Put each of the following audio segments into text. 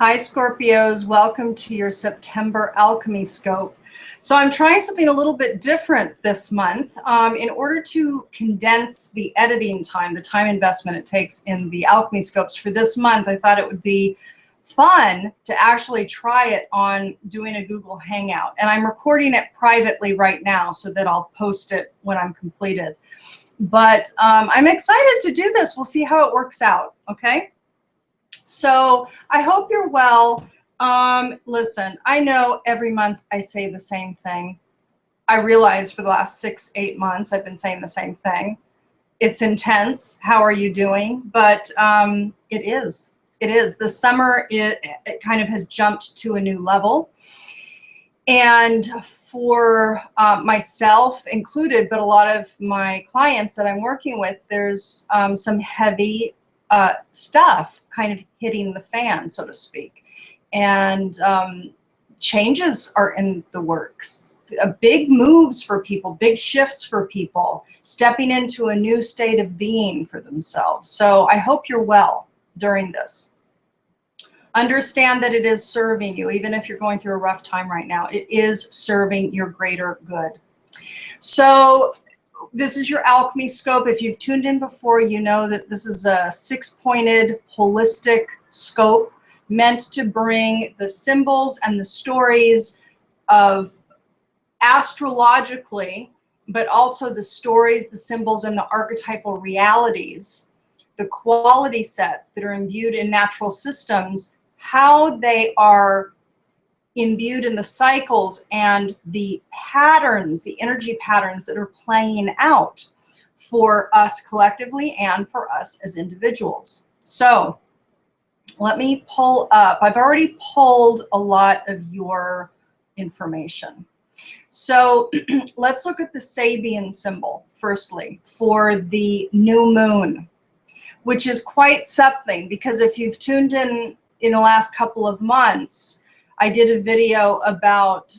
Hi Scorpios, welcome to your September Alchemy Scope. So I'm trying something a little bit different this month. In order to condense the editing time, the time investment it takes in the Alchemy Scopes for this month, I thought it would be fun to actually try it on doing a Google Hangout. And I'm recording it privately right now so that I'll post it when I'm completed. But I'm excited to do this. We'll see how it works out, okay? So I hope you're well. Listen, I know every month I say the same thing. I realize for the last 6-8 months I've been saying the same thing. It's intense. How are you doing? But it is. The summer, it kind of has jumped to a new level. And for myself included, but a lot of my clients that I'm working with, there's some heavy stuff kind of hitting the fan, so to speak. And changes are in the works. Big moves for people, big shifts for people, stepping into a new state of being for themselves. So I hope you're well during this. Understand that it is serving you, even if you're going through a rough time right now. It is serving your greater good. So this is your Alchemy Scope. If you've tuned in before, you know that this is a 6-pointed holistic scope meant to bring the symbols and the stories of astrologically, but also the stories, the symbols, and the archetypal realities, the quality sets that are imbued in natural systems, how they are imbued in the cycles and the patterns, the energy patterns that are playing out for us collectively and for us as individuals. So let me pull up. I've already pulled a lot of your information. So let's look at the Sabian symbol, firstly, for the new moon, which is quite something, because if you've tuned in the last couple of months, I did a video about,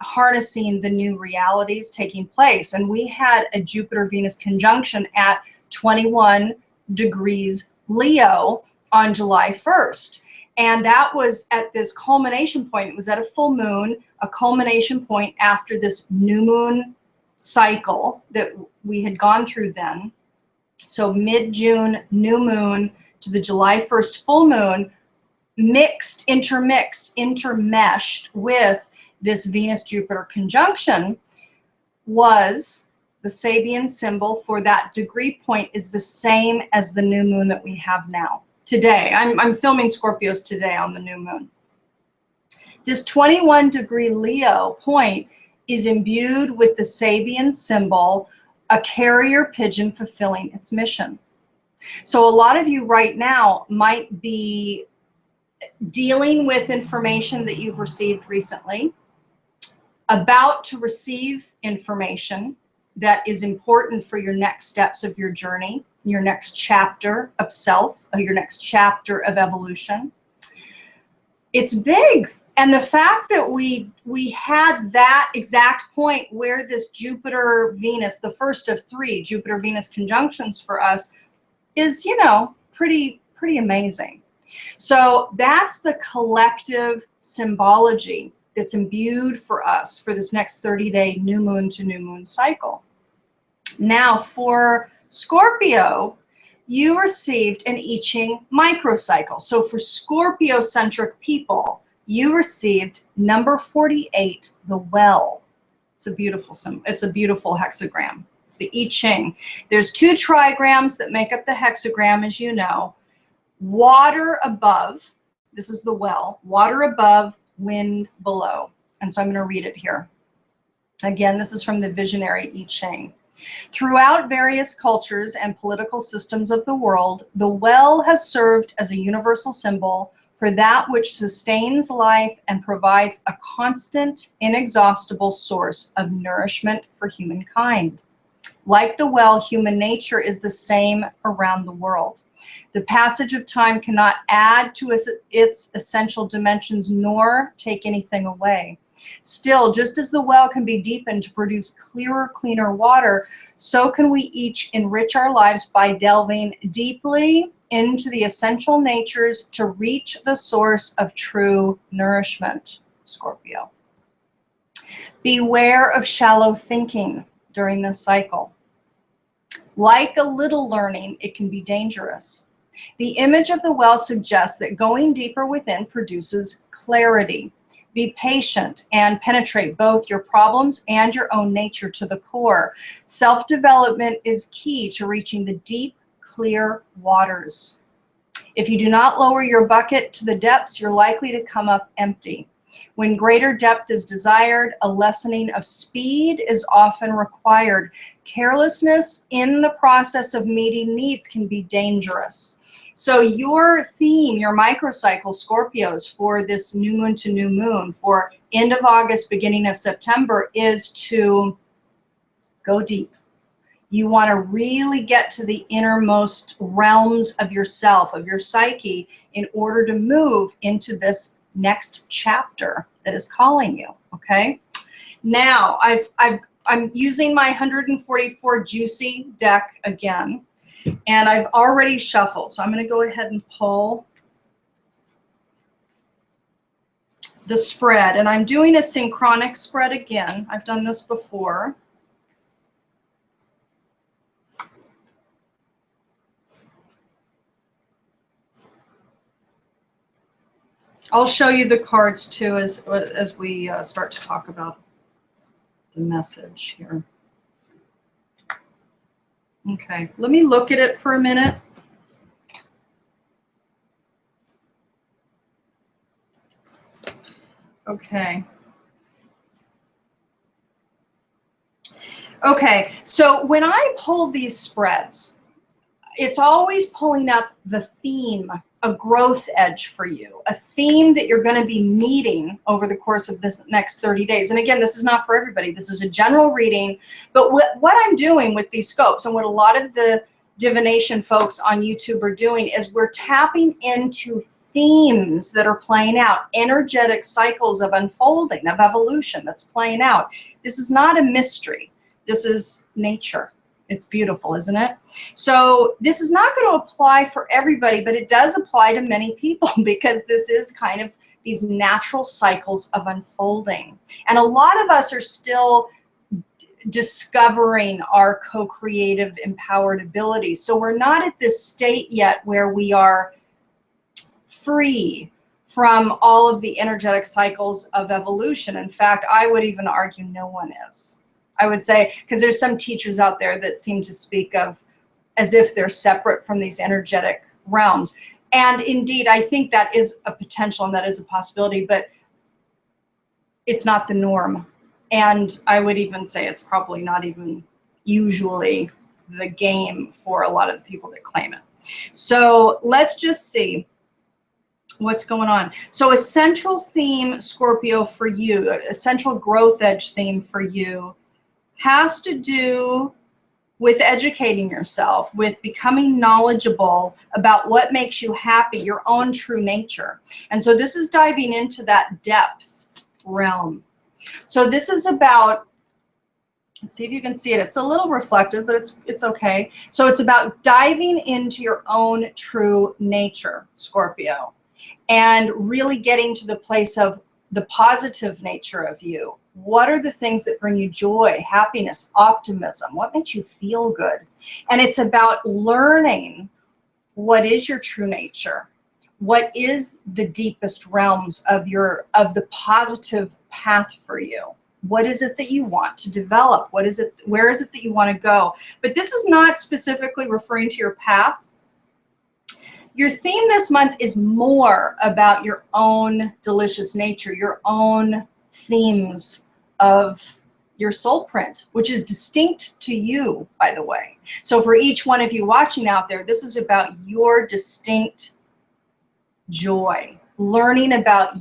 harnessing the new realities taking place. And we had a Jupiter-Venus conjunction at 21 degrees Leo on July 1st. And that was at this culmination point. It was at a full moon, a culmination point after this new moon cycle that we had gone through then. So mid-June, new moon to the July 1st full moon, mixed, intermixed, intermeshed with this Venus-Jupiter conjunction was the Sabian symbol for that degree point is the same as the new moon that we have now. Today, I'm filming Scorpios today on the new moon. This 21 degree Leo point is imbued with the Sabian symbol, a carrier pigeon fulfilling its mission. So a lot of you right now might be dealing with information that you've received recently, about to receive information that is important for your next steps of your journey, your next chapter of self, or your next chapter of evolution. It's big. And the fact that we had that exact point where this Jupiter-Venus, the first of 3 Jupiter-Venus conjunctions for us, is, pretty amazing. So that's the collective symbology that's imbued for us for this next 30-day new moon to new moon cycle. Now for Scorpio, you received an I Ching microcycle. So for Scorpio-centric people, you received number 48, the well. It's a beautiful symbol. It's a beautiful hexagram. It's the I Ching. There's 2 trigrams that make up the hexagram, as you know. Water above, this is the well, water above, wind below. And so I'm going to read it here. Again, this is from the Visionary I Ching. Throughout various cultures and political systems of the world, the well has served as a universal symbol for that which sustains life and provides a constant, inexhaustible source of nourishment for humankind. Like the well, human nature is the same around the world. The passage of time cannot add to its essential dimensions nor take anything away. Still, just as the well can be deepened to produce clearer, cleaner water, so can we each enrich our lives by delving deeply into the essential natures to reach the source of true nourishment, Scorpio. Beware of shallow thinking during this cycle. Like a little learning, it can be dangerous. The image of the well suggests that going deeper within produces clarity. Be patient and penetrate both your problems and your own nature to the core. Self-development is key to reaching the deep, clear waters. If you do not lower your bucket to the depths, you're likely to come up empty. When greater depth is desired, a lessening of speed is often required. Carelessness in the process of meeting needs can be dangerous. So your theme, your microcycle, Scorpios, for this new moon to new moon, for end of August, beginning of September, is to go deep. You want to really get to the innermost realms of yourself, of your psyche, in order to move into this next chapter that is calling you, okay? Now, I'm using my 144 Juicy deck again, and I've already shuffled. So I'm going to go ahead and pull the spread. And I'm doing a synchronic spread again. I've done this before. I'll show you the cards too as we start to talk about the message here. Okay, let me look at it for a minute. Okay. Okay, so when I pull these spreads, it's always pulling up the theme, a growth edge for you, a theme that you're going to be meeting over the course of this next 30 days. And again, this is not for everybody. This is a general reading. But what I'm doing with these scopes, and what a lot of the divination folks on YouTube are doing, is we're tapping into themes that are playing out, energetic cycles of unfolding, of evolution that's playing out. This is not a mystery. This is nature. It's beautiful, isn't it? So this is not going to apply for everybody, but it does apply to many people because this is kind of these natural cycles of unfolding. And a lot of us are still discovering our co-creative empowered abilities. So we're not at this state yet where we are free from all of the energetic cycles of evolution. In fact, I would even argue no one is. I would say, because there's some teachers out there that seem to speak of as if they're separate from these energetic realms. And indeed, I think that is a potential and that is a possibility, but it's not the norm. And I would even say it's probably not even usually the game for a lot of the people that claim it. So let's just see what's going on. So a central theme, Scorpio, for you, a central growth edge theme for you, has to do with educating yourself, with becoming knowledgeable about what makes you happy, your own true nature. And so this is diving into that depth realm. So this is about, let's see if you can see it. It's a little reflective, but it's okay. So it's about diving into your own true nature, Scorpio, and really getting to the place of the positive nature of you. What are the things that bring you joy, happiness, optimism? What makes you feel good? And it's about learning what is your true nature. What is the deepest realms of the positive path for you? What is it that you want to develop? What is it? Where is it that you want to go? But this is not specifically referring to your path. Your theme this month is more about your own delicious nature, your own themes of your soul print, which is distinct to you, by the way. So for each one of you watching out there, this is about your distinct joy, learning about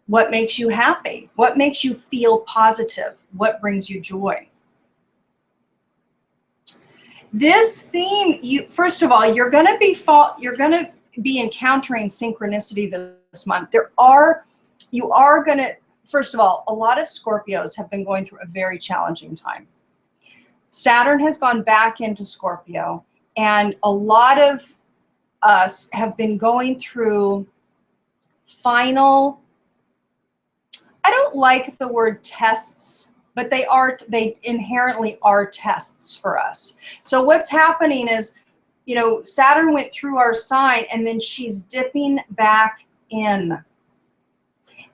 what makes you happy, what makes you feel positive, what brings you joy. This theme, first of all, you're going to be encountering synchronicity this month. You are going to, first of all, a lot of Scorpios have been going through a very challenging time. Saturn has gone back into Scorpio, and a lot of us have been going through final, I don't like the word tests, but they inherently are tests for us. So what's happening is, you know, Saturn went through our sign and then she's dipping back in.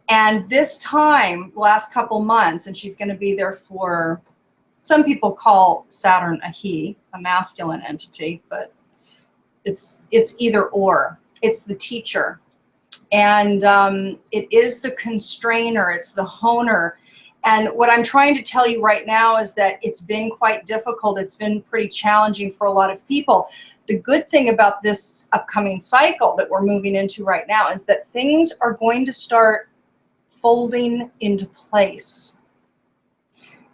And this time, last couple months, and she's going to be there for, some people call Saturn a he, a masculine entity, but it's either or. It's the teacher. And it is the constrainer, it's the honer. And what I'm trying to tell you right now is that it's been quite difficult. It's been pretty challenging for a lot of people. The good thing about this upcoming cycle that we're moving into right now is that things are going to start folding into place.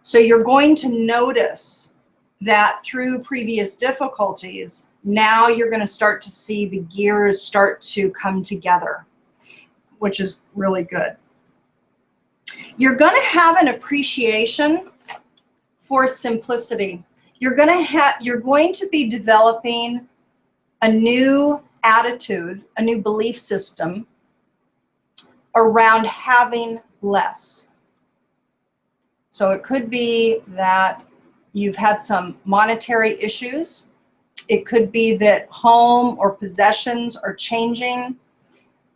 So you're going to notice that through previous difficulties, now you're going to start to see the gears start to come together, which is really good. You're going to have an appreciation for simplicity. You're going to be developing a new attitude, a new belief system around having less. So it could be that you've had some monetary issues. It could be that home or possessions are changing.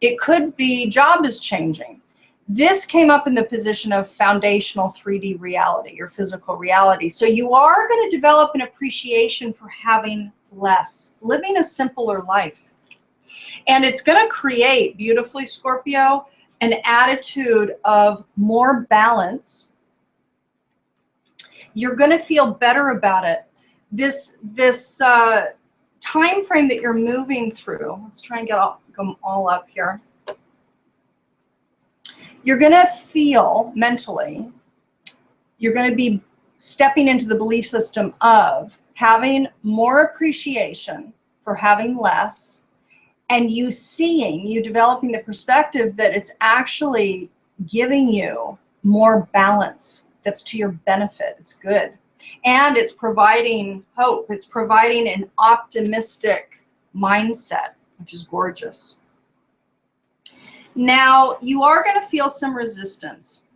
It could be job is changing. This came up in the position of foundational 3D reality, your physical reality. So you are going to develop an appreciation for having less, living a simpler life. And it's going to create, beautifully, Scorpio, an attitude of more balance. You're going to feel better about it. This time frame that you're moving through, let's try and get them all up here. You're going to feel mentally, you're going to be stepping into the belief system of having more appreciation for having less, and you developing the perspective that it's actually giving you more balance. That's to your benefit. It's good. And it's providing hope. It's providing an optimistic mindset, which is gorgeous. Now, you are going to feel some resistance.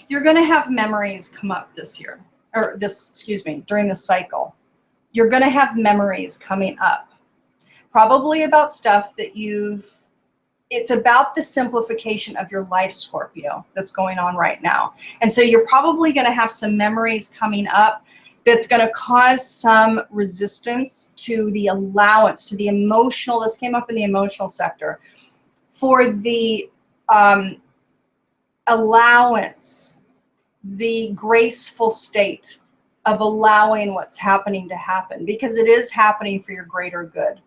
You're going to have memories come up this year, or during the cycle. You're going to have memories coming up. Probably about stuff that it's about the simplification of your life, Scorpio, that's going on right now. And so you're probably going to have some memories coming up that's going to cause some resistance to the allowance, to the emotional, this came up in the emotional sector, for the allowance, the graceful state of allowing what's happening to happen, because it is happening for your greater good.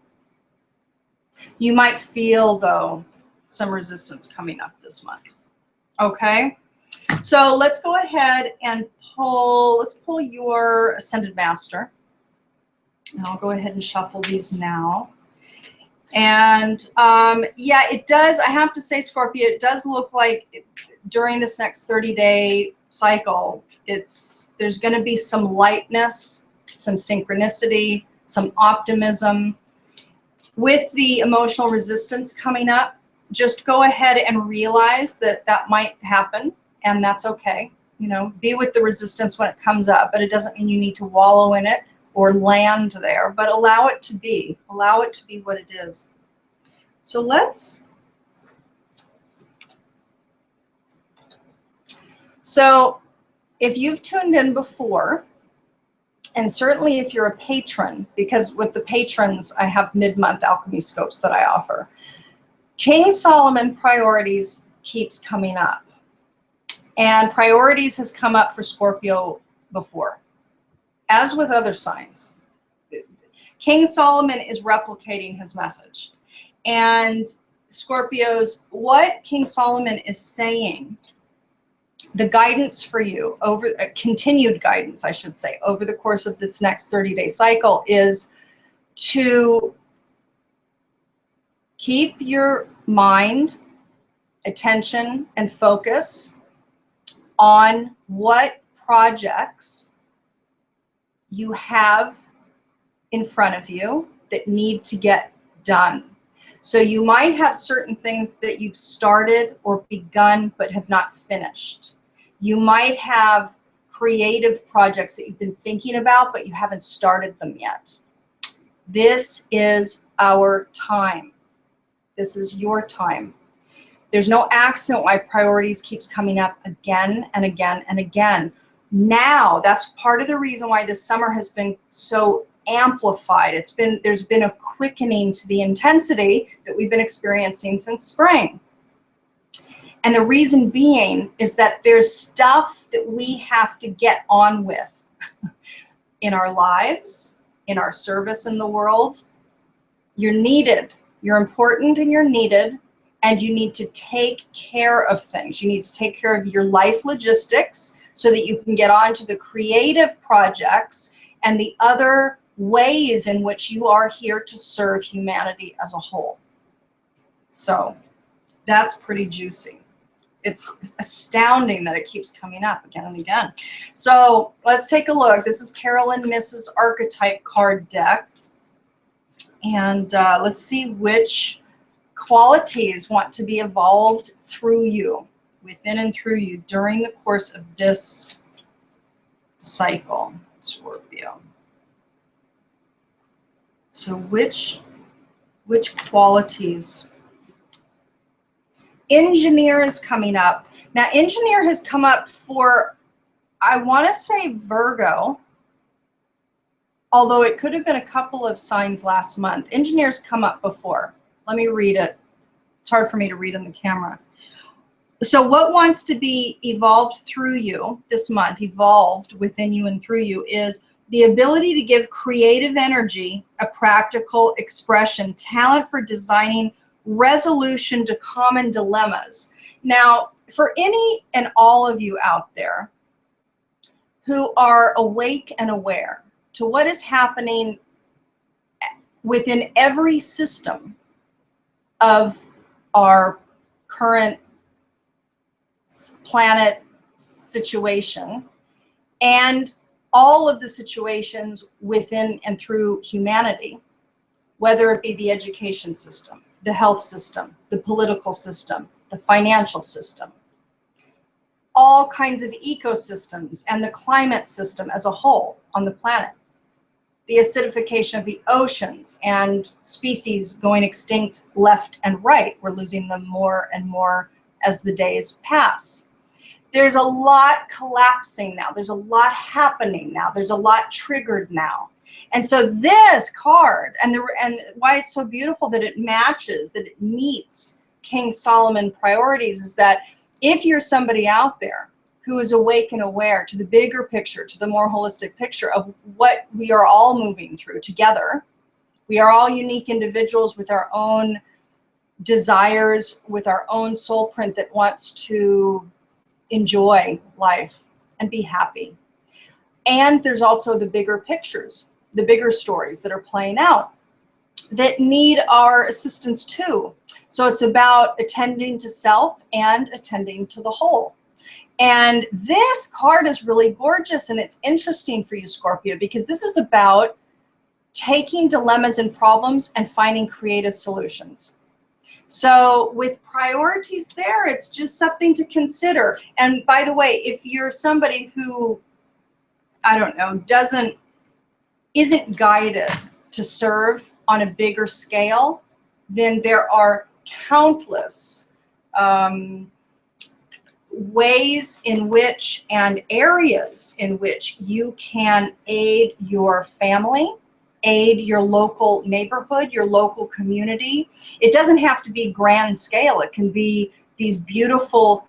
You might feel, though, some resistance coming up this month. Okay, so let's go ahead and let's pull your Ascended Master. And I'll go ahead and shuffle these now. And yeah, it does, I have to say, Scorpio, it does look like during this next 30-day cycle, there's going to be some lightness, some synchronicity, some optimism. With the emotional resistance coming up, just go ahead and realize that that might happen, and that's okay. You know, be with the resistance when it comes up, but it doesn't mean you need to wallow in it or land there, but allow it to be. Allow it to be what it is. So so if you've tuned in before, and certainly if you're a patron, because with the patrons, I have mid-month alchemy scopes that I offer. King Solomon priorities keeps coming up. And priorities has come up for Scorpio before, as with other signs. King Solomon is replicating his message. And Scorpios, what King Solomon is saying, the guidance for you, continued guidance, I should say, over the course of this next 30-day cycle is to keep your mind, attention, and focus on what projects you have in front of you that need to get done. So you might have certain things that you've started or begun but have not finished. You might have creative projects that you've been thinking about but you haven't started them yet. This is our time. This is your time. There's no accident why priorities keeps coming up again and again and again. Now, that's part of the reason why this summer has been so amplified. There's been a quickening to the intensity that we've been experiencing since spring. And the reason being is that there's stuff that we have to get on with in our lives, in our service in the world. You're needed. You're important and you're needed. And you need to take care of things. You need to take care of your life logistics so that you can get on to the creative projects and the other ways in which you are here to serve humanity as a whole. So that's pretty juicy. It's astounding that it keeps coming up again and again. So let's take a look. This is Carolyn Mrs. Archetype card deck. And let's see which qualities want to be evolved through you, within and through you during the course of this cycle, Scorpio. So which qualities? Engineer is coming up. Now, engineer has come up for, I want to say Virgo, although it could have been a couple of signs last month. Engineer's come up before. Let me read it. It's hard for me to read on the camera. So what wants to be evolved through you this month, evolved within you and through you, is the ability to give creative energy a practical expression, talent for designing resolution to common dilemmas. Now, for any and all of you out there who are awake and aware to what is happening within every system of our current planet situation and all of the situations within and through humanity, whether it be the education system, the health system, the political system, the financial system, all kinds of ecosystems and the climate system as a whole on the planet, the acidification of the oceans and species going extinct left and right. We're losing them more and more as the days pass. There's a lot collapsing now. There's a lot happening now. There's a lot triggered now. And so this card, and why it's so beautiful that it matches, that it meets King Solomon priorities, is that if you're somebody out there who is awake and aware to the bigger picture, to the more holistic picture of what we are all moving through together, we are all unique individuals with our own desires, with our own soul print that wants to enjoy life and be happy. And there's also the bigger pictures, the bigger stories that are playing out that need our assistance too. So it's about attending to self and attending to the whole. And this card is really gorgeous, and it's interesting for you, Scorpio, because this is about taking dilemmas and problems and finding creative solutions. So with priorities there, it's just something to consider. And by the way, if you're somebody who, I don't know, isn't guided to serve on a bigger scale, then there are countless ways in which and areas in which you can aid your family, aid your local neighborhood, your local community. It doesn't have to be grand scale. It can be these beautiful,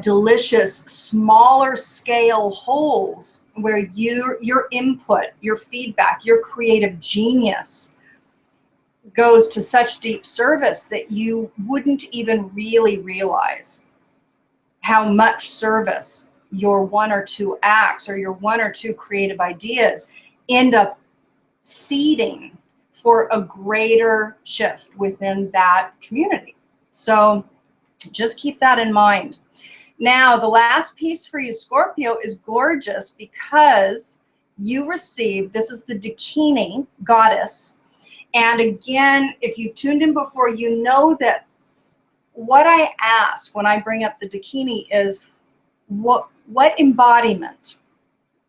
delicious, smaller scale wholes where your input, your feedback, your creative genius goes to such deep service that you wouldn't even really realize how much service your one or two acts or your one or two creative ideas end up seeding for a greater shift within that community. So just keep that in mind. Now, the last piece for you, Scorpio, is gorgeous because you received, this is the Dakini Goddess, And again, if you've tuned in before, you know that what I ask when I bring up the Dakini is what embodiment.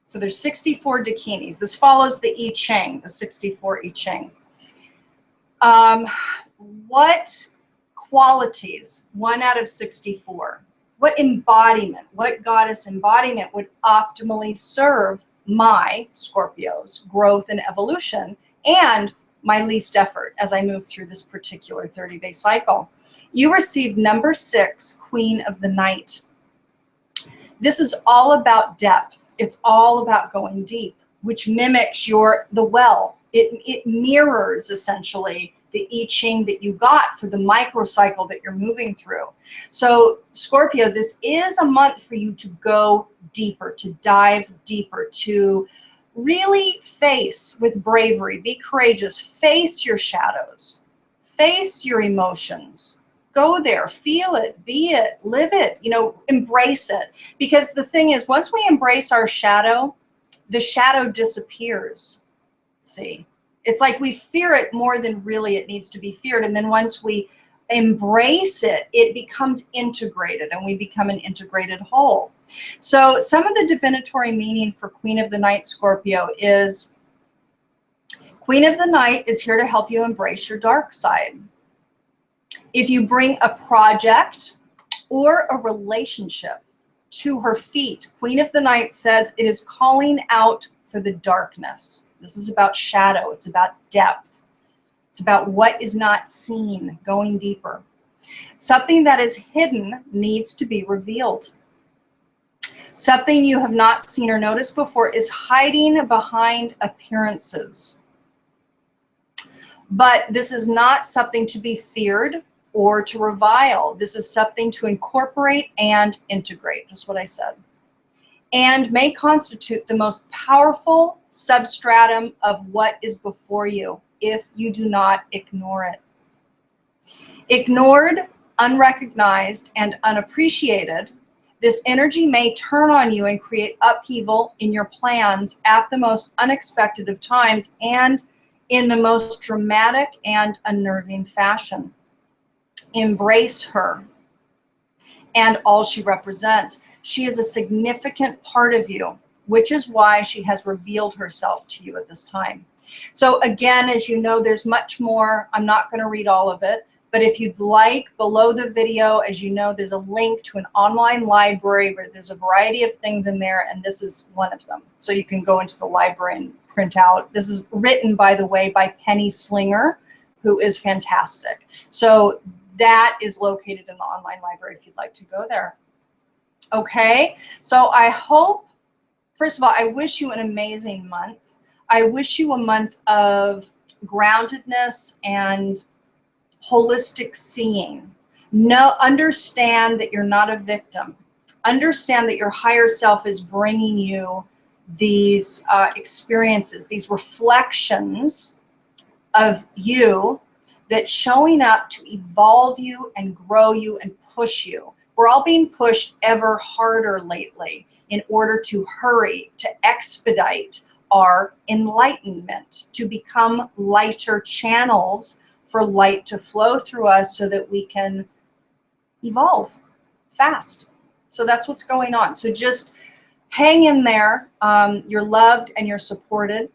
So there's 64 Dakinis. This follows the I Ching, the 64 I Ching. What qualities, 1 out of 64, what embodiment, what goddess embodiment would optimally serve my, Scorpio's, growth and evolution and my least effort as I move through this particular 30-day cycle? You received number 6, Queen of the Night. This is all about depth. It's all about going deep, which mimics the well. It mirrors essentially the I Ching that you got for the microcycle that you're moving through. So Scorpio, this is a month for you to go deeper, to dive deeper, to really face with bravery, be courageous, face your shadows, face your emotions. Go there, feel it, be it, live it, you know, embrace it. Because the thing is, once we embrace our shadow, the shadow disappears. See, it's like we fear it more than really it needs to be feared. And then once we embrace it, it becomes integrated and we become an integrated whole. So some of the divinatory meaning for Queen of the Night, Scorpio, is Queen of the Night is here to help you embrace your dark side. If you bring a project or a relationship to her feet, Queen of the Night says it is calling out for the darkness. This is about shadow. It's about depth. It's about what is not seen, going deeper. Something that is hidden needs to be revealed. Something you have not seen or noticed before is hiding behind appearances. But this is not something to be feared or to revile. This is something to incorporate and integrate, just what I said, and may constitute the most powerful substratum of what is before you if you do not ignore it. Ignored, unrecognized, and unappreciated, this energy may turn on you and create upheaval in your plans at the most unexpected of times and in the most dramatic and unnerving fashion. Embrace her and all she represents. She is a significant part of you, which is why she has revealed herself to you at this time. So again, as you know, there's much more. I'm not going to read all of it, but if you'd like, below the video, as you know, there's a link to an online library where there's a variety of things in there, and this is one of them. So you can go into the library and print out. This is written, by the way, by Penny Slinger, who is fantastic. So that is located in the online library if you'd like to go there. Okay, so I hope, first of all, I wish you an amazing month. I wish you a month of groundedness and holistic seeing. Understand that you're not a victim. Understand that your higher self is bringing you these experiences, these reflections of you that's showing up to evolve you and grow you and push you. We're all being pushed ever harder lately in order to hurry, to expedite our enlightenment, to become lighter channels for light to flow through us so that we can evolve fast. So that's what's going on. So just hang in there. You're loved and you're supported.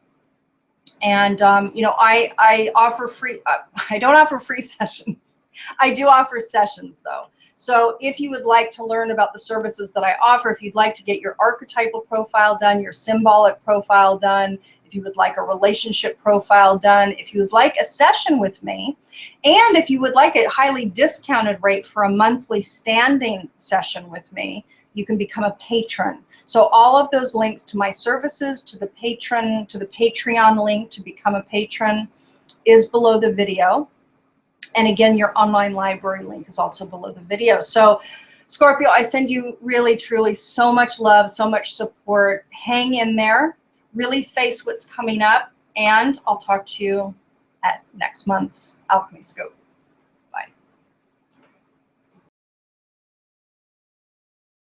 And, you know, I offer free, I don't offer free sessions. I do offer sessions though. So if you would like to learn about the services that I offer, if you'd like to get your archetypal profile done, your symbolic profile done, if you would like a relationship profile done, if you would like a session with me, and if you would like a highly discounted rate for a monthly standing session with me, you can become a patron. So all of those links to my services, to the patron, to the Patreon link to become a patron is below the video. And again, your online library link is also below the video. So Scorpio, I send you really, truly so much love, so much support. Hang in there, really face what's coming up, and I'll talk to you at next month's Alchemy Scope.